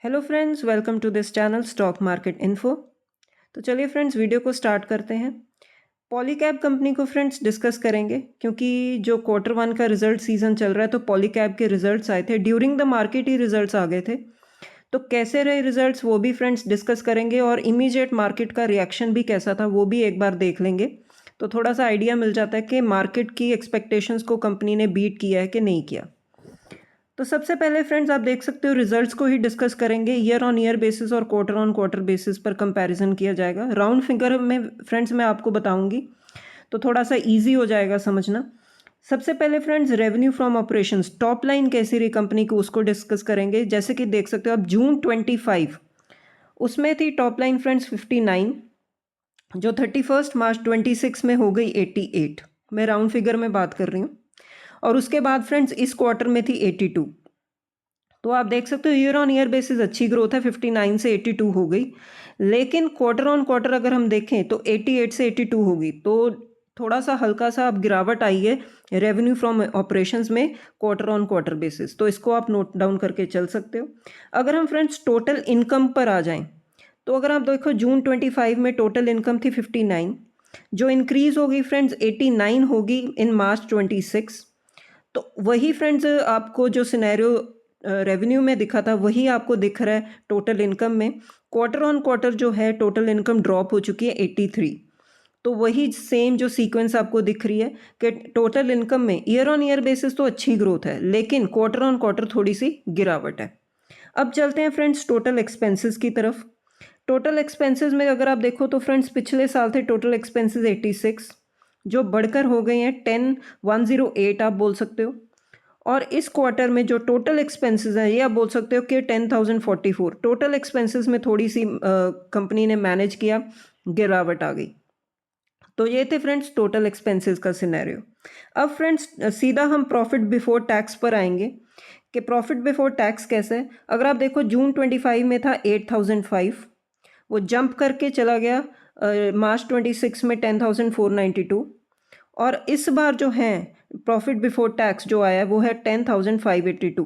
Hello friends, welcome to this channel stock market info. तो चलिए friends, video को start करते हैं। पॉलीकैब कंपनी को फ्रेंड्स डिस्कस करेंगे क्योंकि जो क्वार्टर वन का रिजल्ट सीजन चल रहा है तो पॉलीकैब के रिजल्ट्स आए थे, ड्यूरिंग द मार्केट ही रिजल्ट्स आ गए थे। तो कैसे रहे रिजल्ट्स वो भी फ्रेंड्स डिस्कस करेंगे और इमीडिएट मार्केट का रिएक्शन भी कैसा था वो भी एक बार देख लेंगे। तो थोड़ा सा आइडिया मिल जाता है कि मार्केट की एक्सपेक्टेशंस को कंपनी ने बीट किया है कि नहीं किया। तो सबसे पहले फ्रेंड्स आप देख सकते हो रिजल्ट्स को ही डिस्कस करेंगे। ईयर ऑन ईयर बेसिस और क्वार्टर ऑन क्वार्टर बेसिस पर कंपैरिजन किया जाएगा। राउंड फिगर में फ्रेंड्स मैं आपको बताऊंगी तो थोड़ा सा इजी हो जाएगा समझना। सबसे पहले friends revenue from operations, top line कैसी रही कंपनी को उसको डिस्कस करेंगे। जैसे कि देख सकते हो आप जून 25 उसमें थी टॉप लाइन फ्रेंड्स 59, जो 31 मार्च 26 में हो गई 88। मैं राउंड फिगर में बात कर रही हूँ। और उसके बाद फ्रेंड्स इस क्वार्टर में थी 82। तो आप देख सकते हो ईयर ऑन ईयर बेसिस अच्छी ग्रोथ है, 59 से 82 हो गई। लेकिन क्वार्टर ऑन क्वार्टर अगर हम देखें तो 88 से 82 होगी, तो थोड़ा सा हल्का सा अब गिरावट आई है रेवेन्यू फ्रॉम ऑपरेशंस में क्वार्टर ऑन क्वार्टर बेसिस। तो इसको आप नोट डाउन करके चल सकते हो। अगर हम फ्रेंड्स टोटल इनकम पर आ जाएं तो अगर आप देखो जून 25 में टोटल इनकम थी 59, जो इंक्रीज होगी फ्रेंड्स 89 होगी इन मार्च 26। तो वही फ्रेंड्स आपको जो सिनेरियो रेवेन्यू में दिखा था वही आपको दिख रहा है टोटल इनकम में। क्वार्टर ऑन क्वार्टर जो है टोटल इनकम ड्रॉप हो चुकी है 83। तो वही सेम जो सीक्वेंस आपको दिख रही है कि टोटल इनकम में ईयर ऑन ईयर बेसिस तो अच्छी ग्रोथ है लेकिन क्वार्टर ऑन क्वार्टर थोड़ी सी गिरावट है। अब चलते हैं फ्रेंड्स टोटल एक्सपेंसेस की तरफ। टोटल एक्सपेंसेस में अगर आप देखो तो फ्रेंड्स पिछले साल थे टोटल एक्सपेंसेस 86, जो बढ़कर हो गए हैं 10108 आप बोल सकते हो। और इस क्वार्टर में जो टोटल एक्सपेंसेस हैं ये आप बोल सकते हो कि 10,044। टोटल एक्सपेंसेस में थोड़ी सी कंपनी ने मैनेज किया, गिरावट आ गई। तो ये थे फ्रेंड्स टोटल एक्सपेंसेस का सिनेरियो। अब फ्रेंड्स सीधा हम प्रॉफिट बिफोर टैक्स पर आएंगे कि प्रॉफिट बिफोर टैक्स कैसे है। अगर आप देखो जून 25 में था 8,005, वो जंप करके चला गया मार्च 26 में 10,492। और इस बार जो है प्रॉफिट बिफोर टैक्स जो आया है वो है 10,582।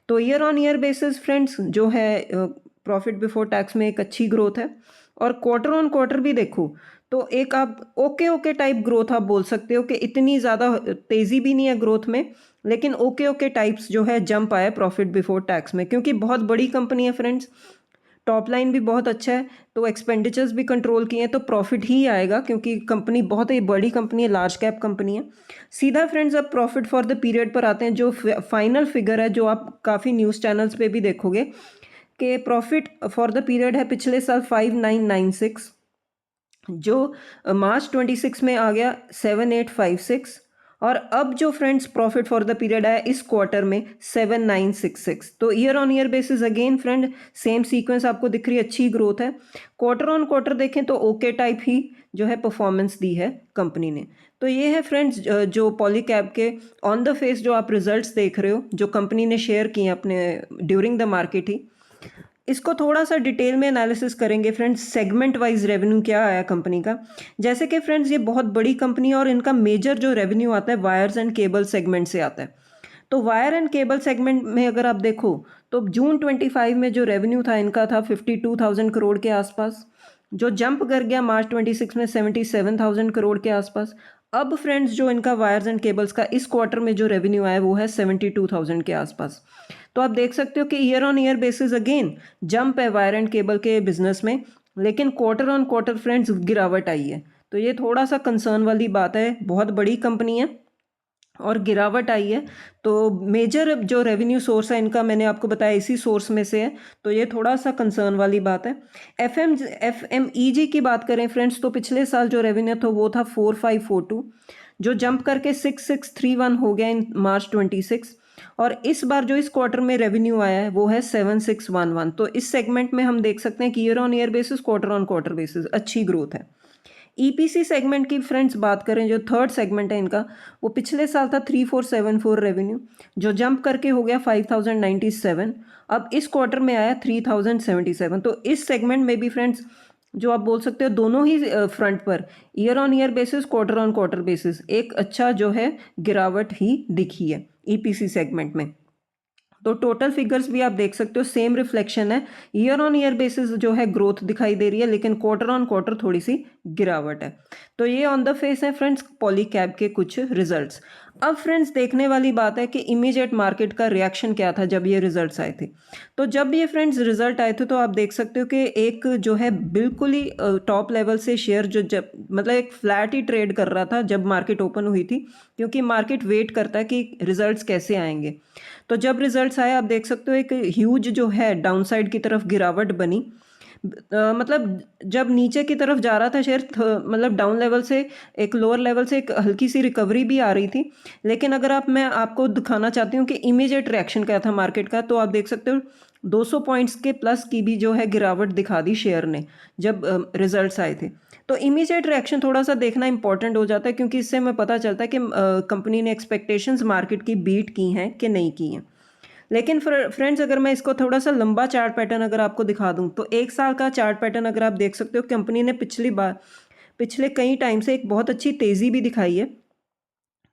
तो year on year basis friends जो है प्रॉफिट बिफोर टैक्स में एक अच्छी ग्रोथ है। और क्वार्टर ऑन क्वार्टर भी देखो तो एक आप ओके ओके टाइप ग्रोथ आप बोल सकते हो कि इतनी ज़्यादा तेज़ी भी नहीं है ग्रोथ में, लेकिन ओके ओके टाइप्स जो है जंप आया प्रॉफिट बिफोर टैक्स में, क्योंकि बहुत बड़ी कंपनी है फ्रेंड्स। टॉप लाइन भी बहुत अच्छा है तो एक्सपेंडिचर्स भी कंट्रोल किए हैं तो प्रॉफिट ही आएगा, क्योंकि कंपनी बहुत ही बड़ी कंपनी है, लार्ज कैप कंपनी है। सीधा फ्रेंड्स अब प्रॉफिट फॉर द पीरियड पर आते हैं, जो फाइनल फिगर है जो आप काफ़ी न्यूज़ चैनल्स पे भी देखोगे कि प्रॉफिट फॉर द पीरियड है पिछले साल 5996, जो मार्च 26 में आ गया 7856। और अब जो friends profit for the period आया इस क्वार्टर में 7966। तो year on year basis again friend same sequence आपको दिख रही है, अच्छी ग्रोथ है। क्वार्टर ऑन क्वार्टर देखें तो ओके टाइप ही जो है परफॉर्मेंस दी है कंपनी ने। तो ये है फ्रेंड्स जो पॉलीकैब के ऑन द फेस जो आप रिजल्ट्स देख रहे हो जो कंपनी ने शेयर किए अपने ड्यूरिंग द मार्केट ही। इसको थोड़ा सा डिटेल में एनालिसिस करेंगे फ्रेंड्स, सेगमेंट वाइज रेवेन्यू क्या आया कंपनी का। जैसे कि फ्रेंड्स ये बहुत बड़ी कंपनी है और इनका मेजर जो रेवेन्यू आता है वायर्स एंड केबल सेगमेंट से आता है। तो वायर एंड केबल सेगमेंट में अगर आप देखो तो जून 25 में जो रेवेन्यू था इनका था 52,000 करोड़ के आसपास, जो जंप कर गया मार्च 26 में 77,000 करोड़ के आसपास। अब फ्रेंड्स जो इनका वायर्स एंड केबल्स का इस क्वार्टर में जो रेवेन्यू आया वो है 72,000 के आसपास। तो आप देख सकते हो कि year on year basis again jump है वायर एंड केबल के बिजनेस में, लेकिन क्वार्टर ऑन क्वार्टर फ्रेंड्स गिरावट आई है। तो ये थोड़ा सा कंसर्न वाली बात है, बहुत बड़ी कंपनी है और गिरावट आई है। तो मेजर जो रेवेन्यू सोर्स है इनका मैंने आपको बताया इसी सोर्स में से है, तो ये थोड़ा सा कंसर्न वाली बात है। एफएमईजी की बात करें फ्रेंड्स तो पिछले साल जो रेवेन्यू था वो था 4542, जो जंप करके 6631 हो गया इन मार्च 26। और इस बार जो इस क्वार्टर में रेवेन्यू आया है वो है 7611। तो इस सेगमेंट में हम देख सकते हैं कि year on year basis quarter on quarter basis अच्छी ग्रोथ है। ईपीसी सेगमेंट की फ्रेंड्स बात करें जो थर्ड सेगमेंट है इनका, वो पिछले साल था 3474 रेवेन्यू, जो जंप करके हो गया 5097। अब इस क्वार्टर में आया 3077। तो इस सेगमेंट में भी फ्रेंड्स जो आप बोल सकते हो दोनों ही फ्रंट पर year on year basis quarter on quarter basis एक अच्छा जो है गिरावट ही दिखी है ईपीसी सेगमेंट में। तो टोटल फिगर्स भी आप देख सकते हो, सेम रिफ्लेक्शन है। ईयर ऑन ईयर बेसिस जो है ग्रोथ दिखाई दे रही है, लेकिन क्वार्टर ऑन क्वार्टर थोड़ी सी गिरावट है। तो ये ऑन द फेस है फ्रेंड्स पॉलीकैब के कुछ रिजल्ट्स। अब फ्रेंड्स देखने वाली बात है कि इमीडिएट मार्केट का रिएक्शन क्या था जब ये रिजल्ट्स आए थे। तो जब ये फ्रेंड्स रिजल्ट आए थे तो आप देख सकते हो कि एक जो है बिल्कुल ही टॉप लेवल से शेयर जो जब मतलब एक फ्लैट ही ट्रेड कर रहा था जब मार्केट ओपन हुई थी, क्योंकि मार्केट वेट करता है कि रिजल्ट्स कैसे आएंगे। तो जब रिजल्ट्स आए आप देख सकते हो एक ह्यूज जो है डाउनसाइड की तरफ गिरावट बनी। मतलब जब नीचे की तरफ जा रहा था शेयर मतलब डाउन लेवल से एक लोअर लेवल से एक हल्की सी रिकवरी भी आ रही थी। लेकिन अगर मैं आपको दिखाना चाहती हूँ कि इमीडिएट रिएक्शन क्या था मार्केट का, तो आप देख सकते हो 200 पॉइंट्स के प्लस की भी जो है गिरावट दिखा दी शेयर ने जब रिजल्ट्स आए थे। तो इमीडिएट रिएक्शन थोड़ा सा देखना इंपॉर्टेंट हो जाता है, क्योंकि इससे हमें पता चलता है कि कंपनी ने एक्सपेक्टेशंस मार्केट की बीट की हैं कि नहीं की हैं। लेकिन फ्रेंड्स अगर मैं इसको थोड़ा सा लंबा चार्ट पैटर्न अगर आपको दिखा दूं, तो एक साल का चार्ट पैटर्न अगर आप देख सकते हो, कंपनी ने पिछले कई टाइम से एक बहुत अच्छी तेज़ी भी दिखाई है।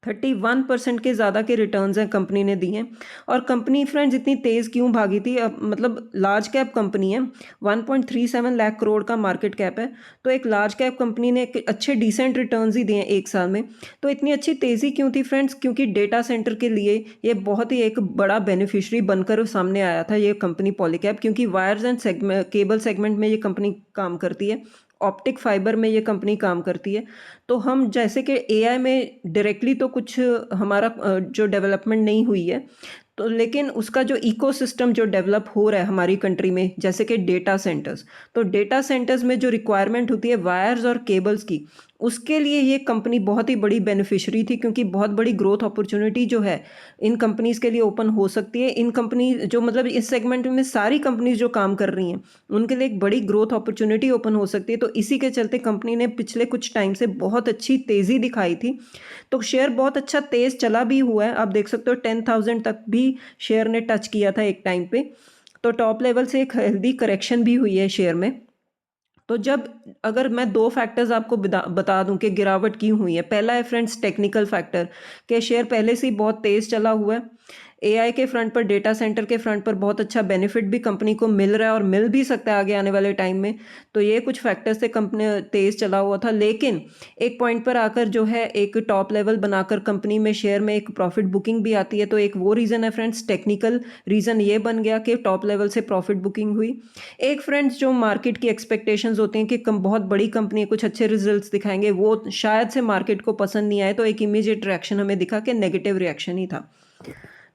31% के ज़्यादा के रिटर्न्स हैं कंपनी ने दिए हैं। और कंपनी फ्रेंड्स इतनी तेज़ क्यों भागी थी, अब मतलब लार्ज कैप कंपनी है, 1.37 लाख करोड़ का मार्केट कैप है। तो एक लार्ज कैप कंपनी ने एक अच्छे डिसेंट रिटर्न्स ही दिए हैं एक साल में। तो इतनी अच्छी तेज़ी क्यों थी फ्रेंड्स, क्योंकि डेटा सेंटर के लिए ये बहुत ही एक बड़ा बेनिफिशरी बनकर सामने आया था ये कंपनी पॉलीकैब, क्योंकि वायर्स एंड केबल सेगमेंट में ये कंपनी काम करती है, ऑप्टिक फाइबर में ये कंपनी काम करती है। तो हम जैसे कि एआई में डायरेक्टली तो कुछ हमारा जो डेवलपमेंट नहीं हुई है, तो लेकिन उसका जो इकोसिस्टम जो डेवलप हो रहा है हमारी कंट्री में, जैसे कि डेटा सेंटर्स, तो डेटा सेंटर्स में जो रिक्वायरमेंट होती है वायर्स और केबल्स की, उसके लिए ये कंपनी बहुत ही बड़ी बेनिफिशरी थी, क्योंकि बहुत बड़ी ग्रोथ अपॉर्चुनिटी जो है इन कंपनीज़ के लिए ओपन हो सकती है। इन कंपनी जो मतलब इस सेगमेंट में सारी कंपनीज जो काम कर रही हैं उनके लिए एक बड़ी ग्रोथ अपॉर्चुनिटी ओपन हो सकती है। तो इसी के चलते कंपनी ने पिछले कुछ टाइम से बहुत अच्छी तेज़ी दिखाई थी। तो शेयर बहुत अच्छा तेज़ चला भी हुआ है, आप देख सकते हो 10,000 तक भी शेयर ने टच किया था एक टाइम पे। तो टॉप लेवल से एक हेल्दी करेक्शन भी हुई है शेयर में। तो जब अगर मैं दो फैक्टर्स आपको बता दूं कि गिरावट क्यों हुई है। पहला है फ्रेंड्स टेक्निकल फैक्टर, कि शेयर पहले से ही बहुत तेज़ चला हुआ है। एआई के फ्रंट पर, डेटा सेंटर के फ्रंट पर बहुत अच्छा बेनिफिट भी कंपनी को मिल रहा है और मिल भी सकता है आगे आने वाले टाइम में। तो ये कुछ फैक्टर्स से कंपनी तेज़ चला हुआ था, लेकिन एक पॉइंट पर आकर जो है एक टॉप लेवल बनाकर कंपनी में शेयर में एक प्रॉफिट बुकिंग भी आती है। तो एक वो रीज़न है फ्रेंड्स, टेक्निकल रीज़न ये बन गया कि टॉप लेवल से प्रॉफिट बुकिंग हुई। एक फ्रेंड्स जो मार्केट की एक्सपेक्टेशंस होती हैं कि बहुत बड़ी कंपनी है, कुछ अच्छे रिजल्ट्स दिखाएंगे, वो शायद से मार्केट को पसंद नहीं आए, तो एक इमीडिएट रिएक्शन हमें दिखा कि नेगेटिव रिएक्शन ही था।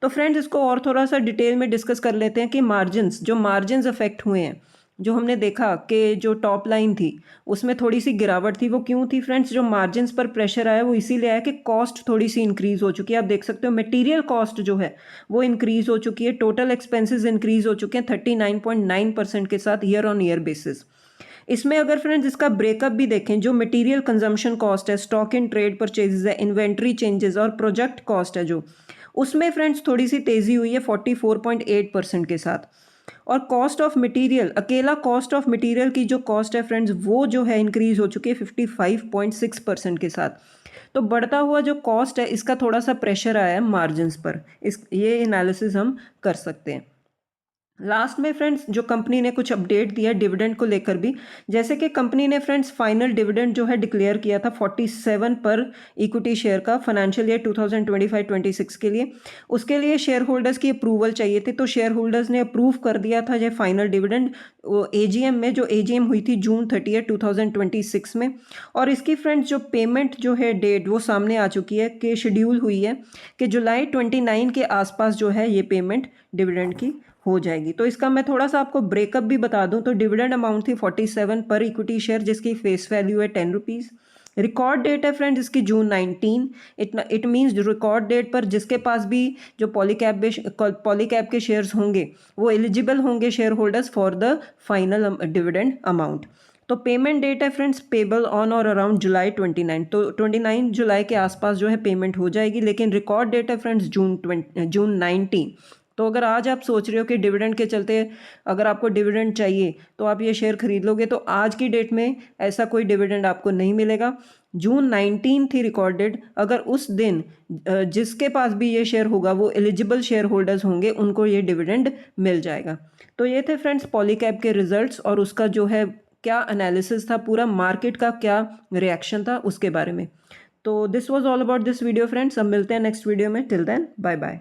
तो फ्रेंड्स इसको और थोड़ा सा डिटेल में डिस्कस कर लेते हैं कि मार्जिन्स अफेक्ट हुए हैं। जो हमने देखा कि जो टॉप लाइन थी उसमें थोड़ी सी गिरावट थी, वो क्यों थी फ्रेंड्स? जो मार्जिन्स पर प्रेशर आया वो इसीलिए आया कि कॉस्ट थोड़ी सी इंक्रीज हो चुकी है। आप देख सकते हो मटेरियल कॉस्ट जो है वो इंक्रीज हो चुकी है, टोटल एक्सपेंसेस इंक्रीज हो चुके हैं 39.9% के साथ ईयर ऑन ईयर बेसिस। इसमें अगर फ्रेंड्स इसका ब्रेकअप भी देखें, जो मटेरियल कंजम्पशन कॉस्ट है, स्टॉक इन ट्रेड परचेजेस है, इन्वेंट्री चेंजेस और प्रोजेक्ट कॉस्ट है, जो उसमें फ्रेंड्स थोड़ी सी तेज़ी हुई है 44.8% के साथ। और कॉस्ट ऑफ मटेरियल, अकेला कॉस्ट ऑफ मटेरियल की जो कॉस्ट है फ्रेंड्स वो जो है इंक्रीज हो चुकी है 55.6% के साथ। तो बढ़ता हुआ जो कॉस्ट है इसका थोड़ा सा प्रेशर आया है मार्जिन्स पर, ये एनालिसिस हम कर सकते हैं। लास्ट में फ्रेंड्स जो कंपनी ने कुछ अपडेट दिया डिविडेंड को लेकर भी, जैसे कि कंपनी ने फ्रेंड्स फाइनल डिविडेंड जो है डिक्लेयर किया था 47 पर इक्विटी शेयर का फाइनेंशियल ईयर 2025-26 के लिए। उसके लिए शेयर होल्डर्स की अप्रूवल चाहिए थी, तो शेयर होल्डर्स ने अप्रूव कर दिया था ये फाइनल डिविडेंड एजीएम में, जो एजीएम हुई थी जून 30, 2026 में। और इसकी फ्रेंड्स जो पेमेंट जो है डेट वो सामने आ चुकी है कि शेड्यूल हुई है कि जुलाई 29 के आसपास जो है ये पेमेंट डिविडेंड की हो जाएगी। तो इसका मैं थोड़ा सा आपको ब्रेकअप भी बता दूं, तो डिविडेंड अमाउंट थी 47 पर इक्विटी शेयर, जिसकी फेस वैल्यू है 10 रुपीज़। रिकॉर्ड डेट है फ्रेंड इसकी जून 19। इट मीन्स रिकॉर्ड डेट पर जिसके पास भी जो पॉलीकैब के शेयर्स होंगे वो एलिजिबल होंगे share holders for the final dividend amount. तो पेमेंट डेट है फ्रेंड्स पेबल ऑन और अराउंड जुलाई 29, तो 29 जुलाई के आसपास जो है पेमेंट हो जाएगी। लेकिन रिकॉर्ड डेट है फ्रेंड्स जून 19। तो अगर आज आप सोच रहे हो कि डिविडेंड के चलते अगर आपको डिविडेंड चाहिए तो आप ये शेयर खरीद लोगे, तो आज की डेट में ऐसा कोई डिविडेंड आपको नहीं मिलेगा। जून 19 थी रिकॉर्डेड, अगर उस दिन जिसके पास भी ये शेयर होगा वो एलिजिबल शेयर होल्डर्स होंगे, उनको ये डिविडेंड मिल जाएगा। तो ये थे फ्रेंड्स पॉलीकैब के रिजल्ट्स और उसका जो है क्या एनालिसिस था, पूरा मार्केट का क्या रिएक्शन था उसके बारे में। तो this was all about this video friends. अब मिलते हैं नेक्स्ट वीडियो में। Till then bye bye.